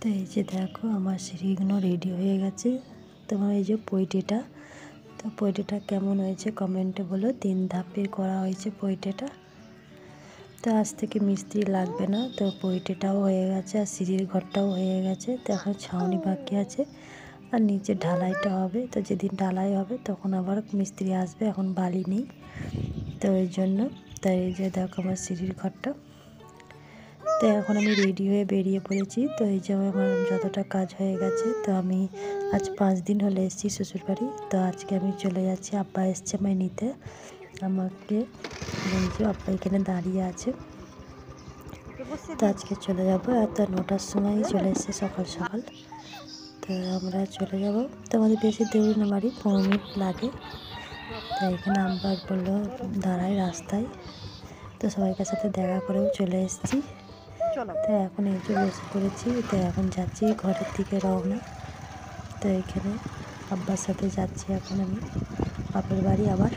তো এই যে দেখো আমার সিঁড়িগুলো রেডি হয়ে গেছে। তোমার এই যে পৈটেটা, তো পৈটেটা কেমন হয়েছে কমেন্টে বলো। 3 ধাপের করা হয়েছে পৈটেটা। তো আজ থেকে মিস্ত্রি লাগবে না, তো পৈটেটাও হয়ে গেছে আর সিঁড়ির ঘরটাও হয়ে গেছে। তো এখন ছাউনি বাকি আছে আর নিচে ঢালাইটা হবে। তো যেদিন ঢালাই হবে তখন আবার মিস্ত্রি আসবে, এখন বালি নেই তো ওই জন্য। তাই এই যে দেখো আমার সিঁড়ির ঘরটা। তো এখন আমি রেডি হয়ে বেরিয়ে পড়েছি। তো এই যে আমার যতটা কাজ হয়ে গেছে। তো আমি আজ 5 দিন হলে এসেছি শ্বশুরবাড়ি। তো আজকে আমি চলে যাচ্ছি, আব্বা এসছে আমায় নিতে আমাকে। এই যে আব্বা এখানে দাঁড়িয়ে আছে। তো আজকে চলে যাবো। আর তো 9টার সময় চলে এসছে সকাল সকাল। তো আমরা চলে যাব। তো আমাদের বেশি দূর না, বাড়ি 15 মিনিট লাগে। তো এখানে আব্বা বললো দাঁড়ায় রাস্তায়। তো সবাইকার সাথে দেখা করেও চলে এসেছি। তো এখন এই যে বসে পড়েছি। তো এখন যাচ্ছি ঘরের দিকে রওনা। তো এখানে আব্বার সাথে যাচ্ছি এখন আমি বাপের বাড়ি আবার।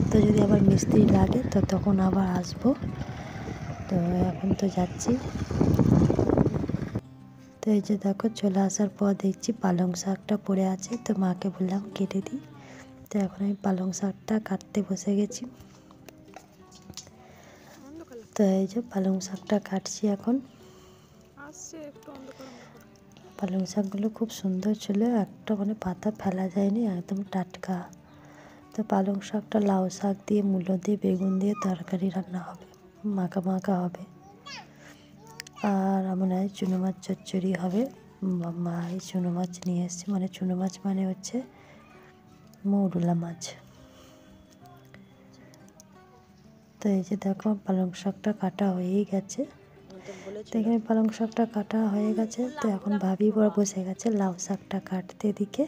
তো যদি আবার মিস্ত্রি লাগে তো তখন আবার আসবো। তো এখন তো যাচ্ছি। তো এই যে দেখো চলে আসার পর দেখছি পালং শাকটা পড়ে আছে। তো মাকে বললাম কেটে দিই। তো এখন আমি পালং শাকটা কাটতে বসে গেছি। তো এই যে পালং শাকটা কাটছি এখন। পালং শাকগুলো খুব সুন্দর ছিল, একটা মানে পাতা ফেলা যায়নি, একদম টাটকা। তো পালং শাকটা লাউ শাক দিয়ে, মূলো দিয়ে, বেগুন দিয়ে তরকারি রান্না হবে, মাখা মাখা হবে। আর মনে হয় চুনো মাছ চচ্চড়ি হবে। মা এই চুনো মাছ নিয়ে এসছে, মানে চুনো মাছ মানে হচ্ছে মৌরলা মাছ। তো এই যে দেখো পালং শাকটা কাটা হয়েই গেছে। তো এখানে পালং শাকটা কাটা হয়ে গেছে। তো এখন ভাবি বড় বসে গেছে লাউ শাকটা কাটতে এদিকে।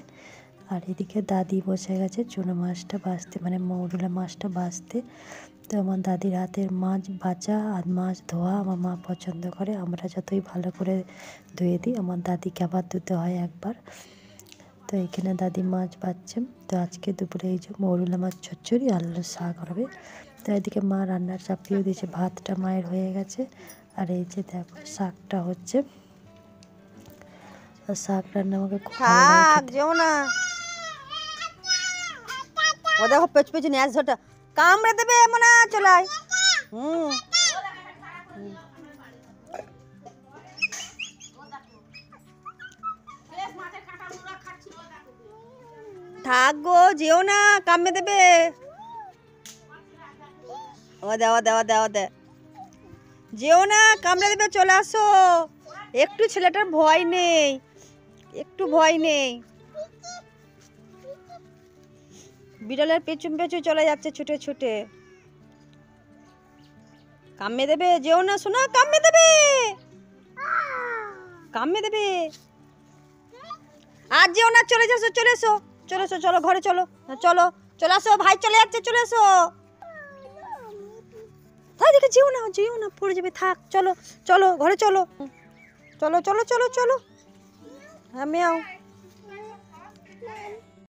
আর এদিকে দাদি বসে গেছে চুনো মাছটা ভাজতে, মানে মৌরলা মাছটা ভাজতে। তো আমার দাদির হাতের মাছ ভাজা আর মাছ ধোয়া আমার মা পছন্দ করে। আমরা যতই ভালো করে ধুয়ে দিই, আমার দাদিকে আবার ধুতে হয় একবার। তো এখানে দাদি মাছ ভাজছে। তো আজকে দুপুরে এই যে মৌরলা মাছ চচ্চড়ি আলুর শাক হবে। তো এদিকে মা রান্নার চাপিয়েও দিয়েছে, ভাতটা মায়ের হয়ে গেছে। আর এই যে দেখো শাকটা হচ্ছে, আর শাক রান্না আমাকে খুব ভালো লাগে খেতে। না ও দেখো পেছ পেছ ন্যাস ঝোটা কামড়ে দেবে মনে চলাই। থাক গো, যেও না, কামড়ে দেবে। ও দেওয়া দেওয়া দেওয়া দে, যেও না, কামড়ে দেবে, চলে আসো। একটু ছেলেটার ভয় নেই, একটু ভয় নেই। বিড়ালের পেছন পেছন চলে যাচ্ছে ছুটে ছুটে। কামড়ে দেবে, যেও না শোনা, কামড়ে দেবে, কামড়ে দেবে। আর যেও না, চলে যাসো, চলে এসো, চলে এসো, চলো ঘরে চলো, চলো চলে আসো, ভাই চলে যাচ্ছে, চলে এসো। দিকে যেও না, যেও না, পড়ে যাবে, থাক, চলো চলো ঘরে চলো, চলো চলো চলো চলো। হ্যাঁ মেয়াও।